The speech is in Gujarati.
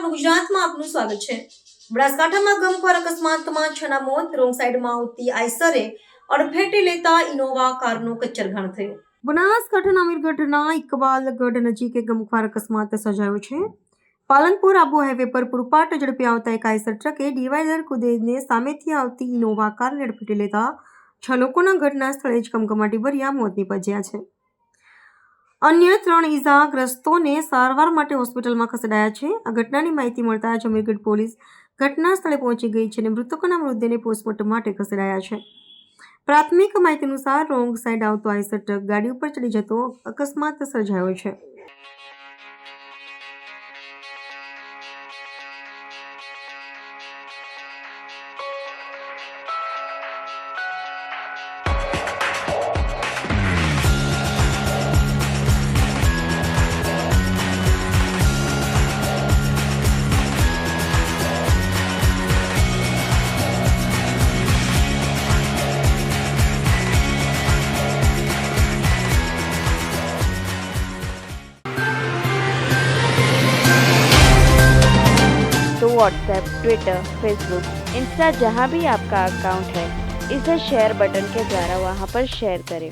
ગુજરાતમાં આપનું સ્વાગત છે। બનાસકાંઠામાં ગમખ્વાર અકસ્માતમાં 6 ના મોત। રોંગ સાઈડમાં આવતી આઈસરે અડફેટે લેતા ઇનોવા કારનો કચ્ચરઘાણ થયો। બનાસકાંઠાના અમીરગઢના ઇકબાલગઢ નજીક એક ગમખ્વાર અકસ્માત સર્જાયો છે। પાલનપુર આબુ હાઈવે પર પૂરપાટ ઝડપે આવતા એક આઈસર ટ્રકે ડિવાઈડર કૂદીને સામેથી આવતી ઇનોવા કારને અડફેટે લેતા 6 લોકોના ઘટના સ્થળે જ કમકમાટી ભર્યા મોત નીપજ્યા છે। अन्य 3 ઈજાગ્રસ્તોને સારવાર માટે હોસ્પિટલમાં ખસેડાયા છે। આ ઘટનાની માહિતી મળતા જ અમીરગઢ પોલીસ ઘટના સ્થળે પહોંચી ગઈ છે અને મૃતકોના મૃતદેહને પોસ્ટમોર્ટમ માટે ખસેડાયા છે। પ્રાથમિક માહિતી અનુસાર રોંગ સાઈડ આવતો આઈસર ટ્રક ગાડી ઉપર ચડી જતો અકસ્માત સર્જાયો છે। तो व्हाट्सएप, ट्विटर, फेसबुक, इंस्टा जहाँ भी आपका अकाउंट है, इसे शेयर बटन के द्वारा वहाँ पर शेयर करें।